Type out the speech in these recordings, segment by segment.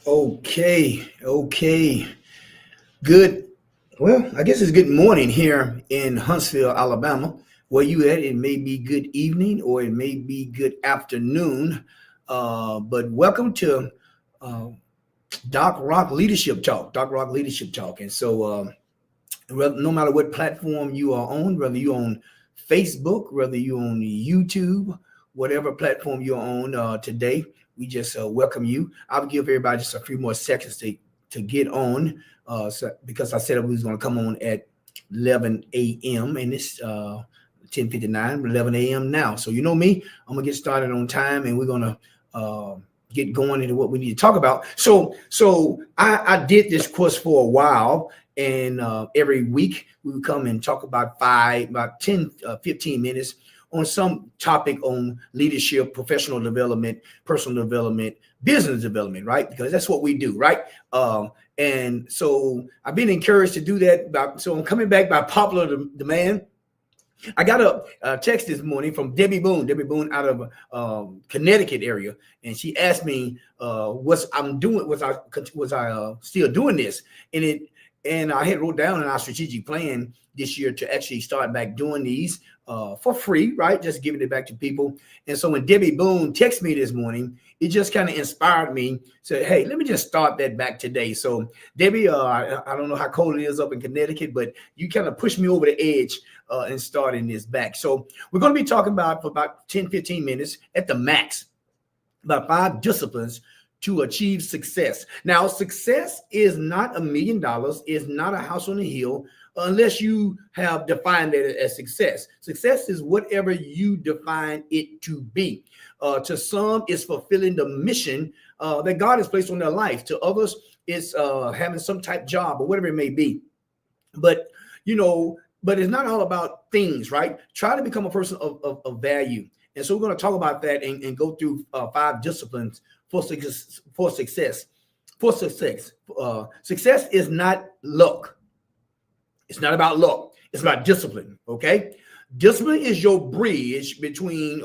Okay. Good. Well, I guess it's good morning here in Huntsville, Alabama. Where you at? It may be good evening or it may be good afternoon. But welcome to uh, Doc Rock Leadership Talk. Doc Rock Leadership Talk. And so, no matter what platform you are on, whether you're on Facebook, whether you're on YouTube, whatever platform you're on today, we just welcome you. I'll give everybody just a few more seconds to get on because I said we was going to come on at 11 a.m. and it's 10:59, 11 a.m. now. So you know me, I'm gonna get started on time, and we're gonna get going into what we need to talk about. So I did this course for a while, and every week we would come and talk about 10, 15 minutes on some topic on leadership, professional development, personal development, business development, right? Because that's what we do, right? And so I've been encouraged to do that. So I'm coming back by popular demand. I got a text this morning from Debbie Boone. Debbie Boone out of Connecticut area, and she asked me what I'm doing. Was I still doing this? And I had wrote down in our strategic plan this year to actually start back doing these for free, right? Just giving it back to people. And so when Debbie Boone texted me this morning, it just kind of inspired me. Said, hey, let me just start that back today. So Debbie, I don't know how cold it is up in Connecticut, but you kind of pushed me over the edge and starting this back. So we're going to be talking about for about 10, 15 minutes at the max, about 5 disciplines to achieve success. Now, success is not $1 million, is not a house on a hill, unless you have defined it as success. Success is whatever you define it to be. To some, it's fulfilling the mission that God has placed on their life. To others, it's having some type of job or whatever it may be. But it's not all about things, right? Try to become a person of value. And so we're going to talk about that and go through 5 disciplines for success. Success is not luck. It's not about luck. It's about discipline. Okay. Discipline is your bridge between,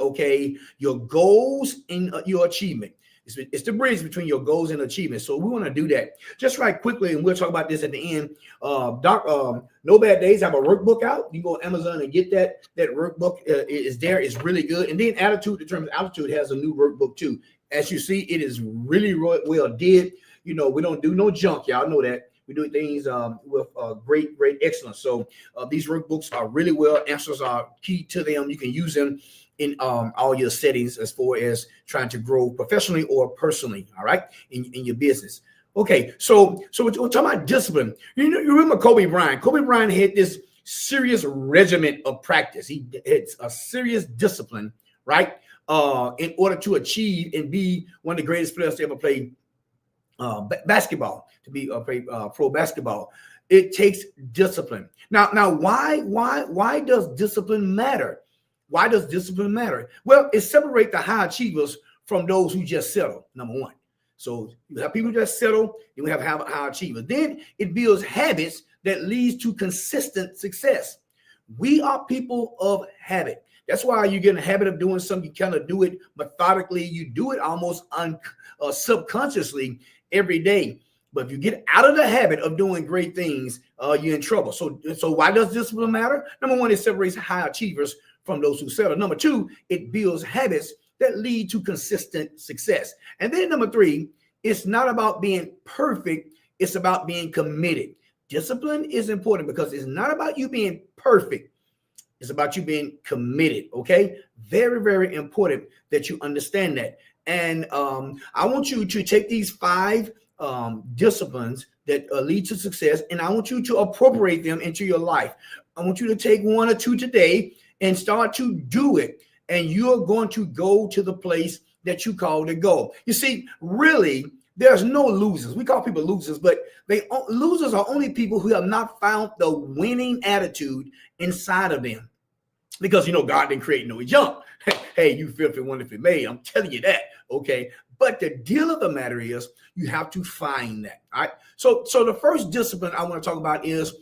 your goals and your achievement. It's the bridge between your goals and achievements. So we want to do that just right quickly, and we'll talk about this at the end. No Bad Days have a workbook out. You go on Amazon and get that workbook. Is there. It's really good. And then Attitude Determines Altitude has a new workbook too. As you see, it is really well did. We don't do no junk. Y'all know that. We do things with great excellence. So these workbooks are really well. Answers are key to them. You can use them in all your settings as far as trying to grow professionally or personally, all right, in your business. Okay, so we're talking about discipline. You remember Kobe Bryant. Kobe Bryant had this serious regiment of practice. He had a serious discipline, right, in order to achieve and be one of the greatest players to ever play basketball, to be pro basketball. It takes discipline. Now, why does discipline matter? Why does discipline matter? Well, it separates the high achievers from those who just settle, number one. So you have people just settle, then we have high achievers. Then it builds habits that leads to consistent success. We are people of habit. That's why you get in the habit of doing something. You kind of do it methodically. You do it almost subconsciously every day. But if you get out of the habit of doing great things, you're in trouble. So why does discipline matter? Number one, it separates high achievers from those who settle. Number two, it builds habits that lead to consistent success. And then number three, it's not about being perfect. It's about being committed. Discipline is important because it's not about you being perfect. It's about you being committed. Okay. Very, very important that you understand that. And I want you to take these 5 disciplines that lead to success, and I want you to appropriate them into your life. I want you to take 1 or 2 today and start to do it. And you're going to go to the place that you call to go. You see, really, there's no losers. We call people losers, but losers are only people who have not found the winning attitude inside of them. Because, God didn't create no junk. Hey, you filthy, wonderfully made. I'm telling you that. Okay. But the deal of the matter is you have to find that. All right. So the first discipline I want to talk about is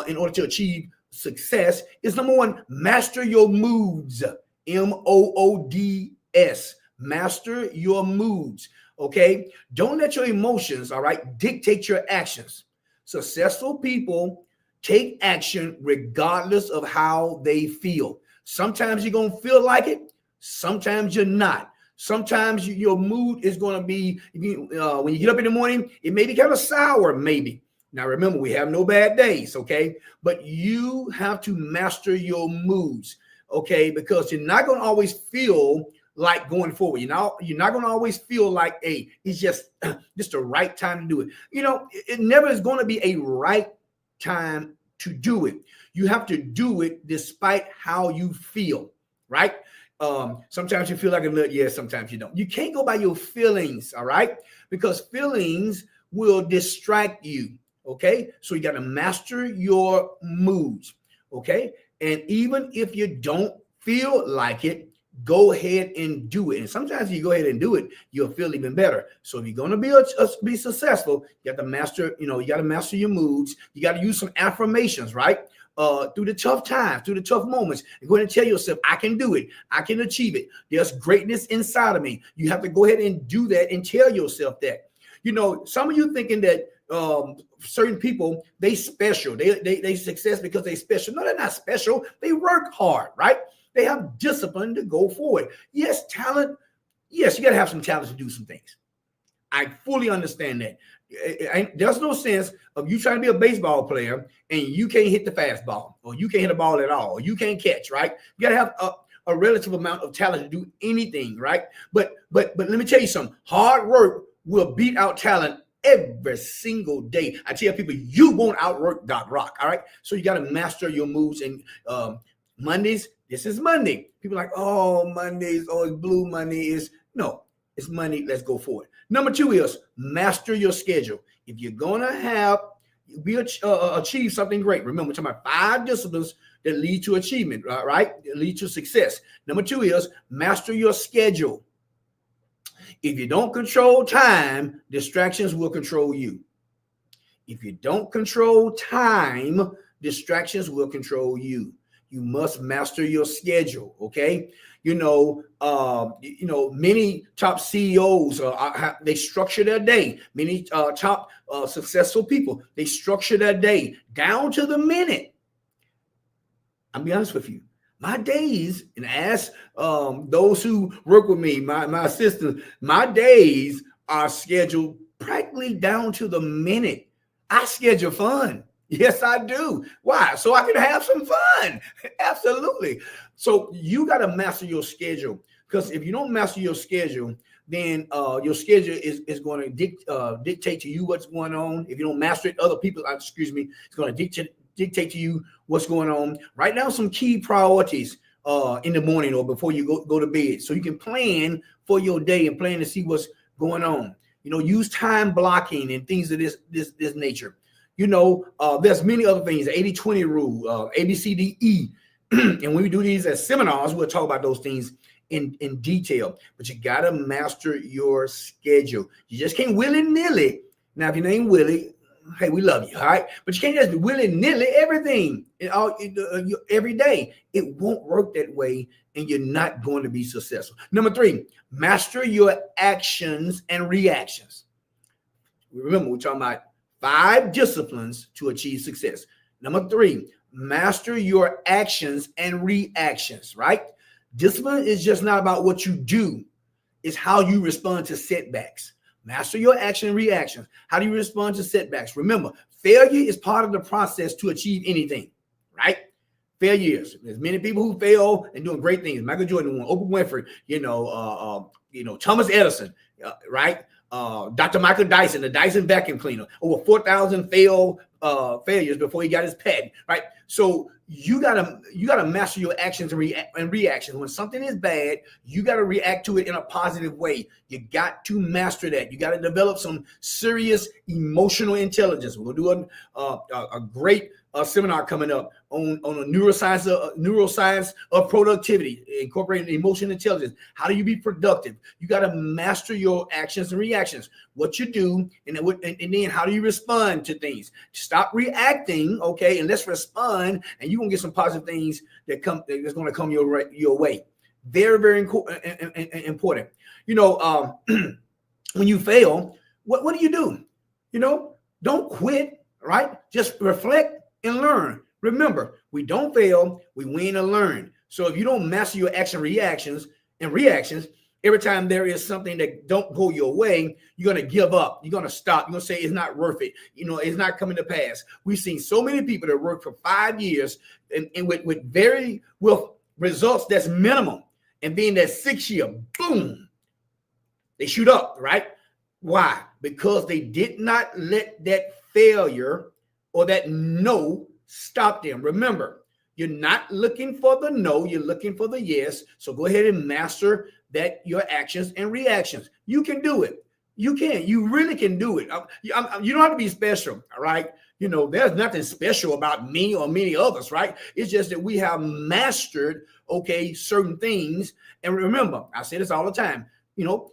in order to achieve success is number one, master your moods. MOODS. master your moods. Okay, don't let your emotions, all right, dictate your actions. Successful people take action regardless of how they feel. Sometimes you're going to feel like it, sometimes you're not. Sometimes your mood is going to be, when you get up in the morning, it may be kind of sour, maybe. Now, remember, we have no bad days, okay? But you have to master your moods, okay? Because you're not going to always feel like going forward. You're not going to always feel like, hey, it's just the right time to do it. It never is going to be a right time to do it. You have to do it despite how you feel, right? Sometimes you feel like a nut, yes, sometimes you don't. You can't go by your feelings, all right? Because feelings will distract you, okay? So you got to master your moods, okay? And even if you don't feel like it, go ahead and do it. And sometimes you go ahead and do it, you'll feel even better. So if you're going to be successful, you got to master, you got to master your moods. You got to use some affirmations, right? Through the tough times, through the tough moments, and go ahead and tell yourself, I can do it. I can achieve it. There's greatness inside of me. You have to go ahead and do that and tell yourself that. Some of you thinking that certain people, they special. They success because they special. No, they're not special. They work hard, right? They have discipline to go forward. Yes, talent. Yes, you got to have some talent to do some things. I fully understand that. There's no sense of you trying to be a baseball player and you can't hit the fastball, or you can't hit a ball at all, or you can't catch, right? You got to have a relative amount of talent to do anything, right? But let me tell you something. Hard work will beat out talent every single day. I tell people, you won't outwork Doc Rock, all right? So you got to master your moves. And Mondays, this is Monday. People are like, oh, Mondays, oh, it's Blue Monday. No, it's Monday. Let's go for it. Number 2 is master your schedule. If you're going to achieve something great, remember, we're talking about 5 disciplines that lead to achievement, right? That lead to success. Number 2 is master your schedule. If you don't control time, distractions will control you. If you don't control time, distractions will control you. You must master your schedule, okay? Many top CEOs, they structure their day. Many top successful people, they structure their day down to the minute. I'll be honest with you. My days, and ask those who work with me, my assistants, my days are scheduled practically down to the minute. I schedule fun. Yes, I do. Why? So I can have some fun. Absolutely. So you got to master your schedule, because if you don't master your schedule, then your schedule is going to dictate to you what's going on. If you don't master it, other people, it's going to dictate to you what's going on. Write down some key priorities in the morning or before you go to bed, so you can plan for your day and plan to see what's going on. Use time blocking and things of this nature. There's many other things, the 80-20 rule, ABCDE. And when we do these as seminars, we'll talk about those things in detail. But you got to master your schedule. You just can't willy-nilly. Now, if your name Willie, hey, we love you, all right? But you can't just willy-nilly everything every day. It won't work that way, and you're not going to be successful. Number 3, master your actions and reactions. Remember, we're talking about 5 disciplines to achieve success. Number 3, master your actions and reactions, right? Discipline is just not about what you do. It's how you respond to setbacks. Master your action and reactions. How do you respond to setbacks? Remember, failure is part of the process to achieve anything, right? Failures. There's many people who fail and doing great things. Michael Jordan, Oprah Winfrey, Thomas Edison, right? Dr. Michael Dyson, the Dyson vacuum cleaner, over 4,000 failures before he got his patent, right? So you gotta master your actions and reactions. When something is bad, you gotta react to it in a positive way. You got to master that. You gotta develop some serious emotional intelligence. We'll do a great seminar coming up on a neuroscience of productivity, incorporating emotional intelligence. How do you be productive? You got to master your actions and reactions, what you do, and then how do you respond to things. Stop reacting, okay, and let's respond, and you're gonna get some positive things that's going to come your way. Very, very important. You know, when you fail, what do? You know, don't quit, right? Just reflect and learn. Remember, we don't fail, we win and learn. So if you don't master your reactions, every time there is something that don't go your way, you're going to give up. You're going to stop. You're going to say it's not worth it. You know, it's not coming to pass. We've seen so many people that work for 5 years and with results that's minimum. And then that 6th year, boom, they shoot up, right? Why? Because they did not let that failure or that no stop them. Remember, you're not looking for the no, you're looking for the yes. So go ahead and master that your actions and reactions. You can do it. You can. You really can do it. You don't have to be special, all right? You know, there's nothing special about me or many others, right? It's just that we have mastered, okay, certain things. And remember, I say this all the time, you know,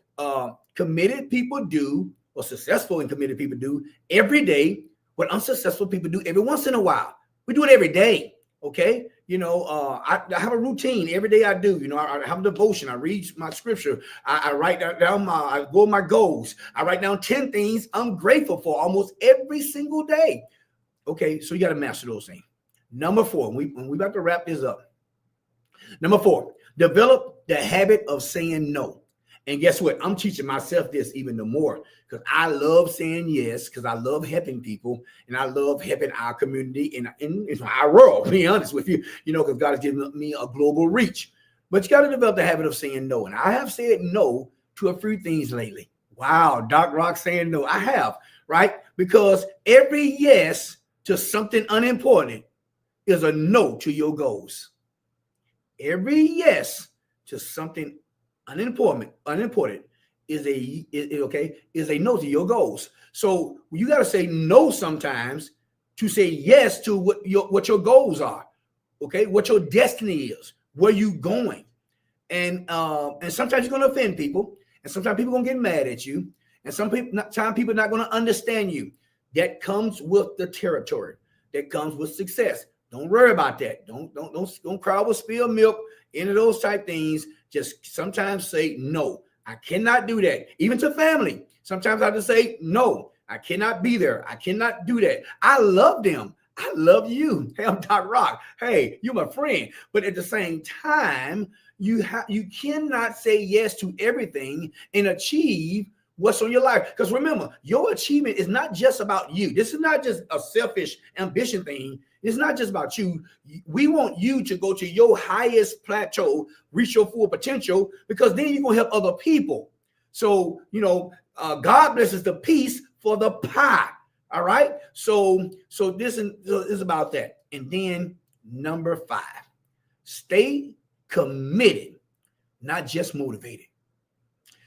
committed people do, or successful and committed people do every day what unsuccessful people do every once in a while. We do it every day. Okay, you know, I have a routine every day. I do, you know, I have a devotion. I read my scripture. I write down I go my goals. I write down 10 things I'm grateful for almost every single day. Okay, so you got to master those things. Number 4, when we about to wrap this up. Number 4, develop the habit of saying no. And guess what? I'm teaching myself this even the more because I love saying yes, because I love helping people and I love helping our community and in our world, to be honest with you, you know, because God has given me a global reach. But you got to develop the habit of saying no. And I have said no to a few things lately. Wow, Doc Rock saying no. I have, right? Because every yes to something unimportant is a no to your goals. Every yes to something unimportant is a no to your goals. So you got to say no sometimes to say yes to what your goals are. Okay, what your destiny is, where you going, and sometimes you're going to offend people, and sometimes people are going to get mad at you, and sometimes people are not going to understand you. That comes with the territory. That comes with success. Don't worry about that. Don't cry over spilled milk. Any of those type things. Just sometimes say no. I cannot do that. Even to family. Sometimes I have to say no. I cannot be there. I cannot do that. I love them. I love you. Hey, I'm Doc Rock. Hey, you're my friend. But at the same time, you cannot say yes to everything and achieve what's on your life. Because remember, your achievement is not just about you. This is not just a selfish ambition thing. It's not just about you. We want you to go to your highest plateau, reach your full potential, because then you're going to help other people. So, you know, God blesses the piece for the pie. All right. So this is about that. And then number 5, stay committed, not just motivated.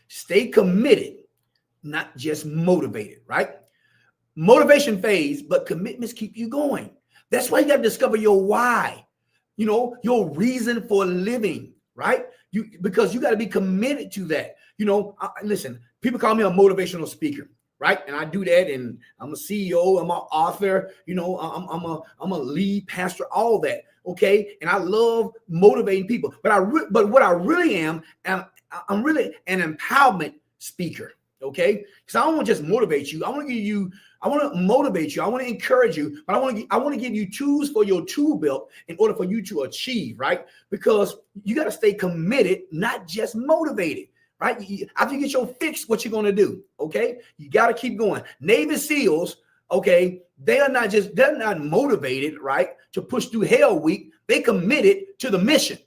Stay committed, not just motivated, right? Motivation fades, but commitments keep you going. That's why you got to discover your why, you know, your reason for living, right? Because you got to be committed to that. You know, listen, people call me a motivational speaker, right? And I do that, and I'm a CEO, I'm an author, you know, I'm a lead pastor, all that, okay? And I love motivating people, but what I really am, I'm really an empowerment speaker. Okay, because I don't want to just motivate you. I want to motivate you. I want to encourage you, but I want to give you tools for your tool belt in order for you to achieve, right? Because you got to stay committed, not just motivated, right? After you get your fix, what you're going to do, okay? You got to keep going. Navy SEALs, okay, they're not motivated, right, to push through hell week. They committed to the mission.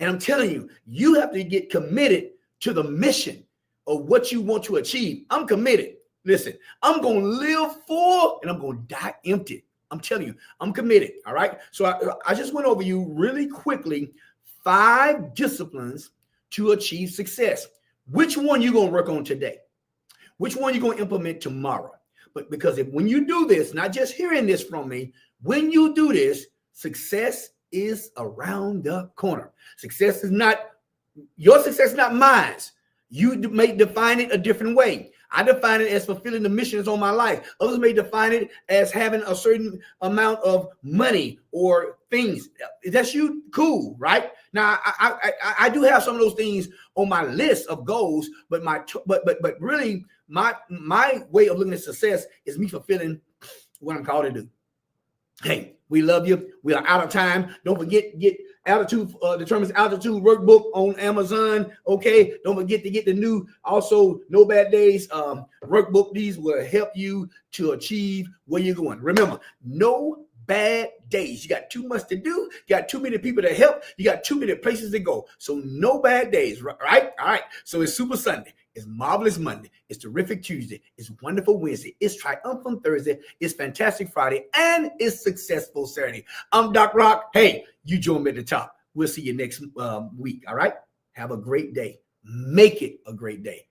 And I'm telling you, you have to get committed to the mission of what you want to achieve. I'm committed. Listen, I'm going to live full and I'm going to die empty. I'm telling you, I'm committed. All right. So I just went over you really quickly 5 disciplines to achieve success. Which one you going to work on today? Which one you going to implement tomorrow? But because when you do this, not just hearing this from me, when you do this, success is around the corner. Your success is not mine. You may define it a different way. I define it as fulfilling the missions on my life. Others may define it as having a certain amount of money or things. That's you, cool, right? Now, I do have some of those things on my list of goals, but really my way of looking at success is me fulfilling what I'm called to do. Hey, we love you. We are out of time. Don't forget, get Altitude Determines Altitude workbook on Amazon. Okay. Don't forget to get the new, also No Bad Days workbook. These will help you to achieve where you're going. Remember, no bad days. You got too much to do. You got too many people to help. You got too many places to go. So no bad days, right? All right. So it's Super Sunday. It's Marvelous Monday. It's Terrific Tuesday. It's Wonderful Wednesday. It's Triumphant Thursday. It's Fantastic Friday. And it's Successful Saturday. I'm Doc Rock. Hey, you join me at the top. We'll see you next week. All right. Have a great day. Make it a great day.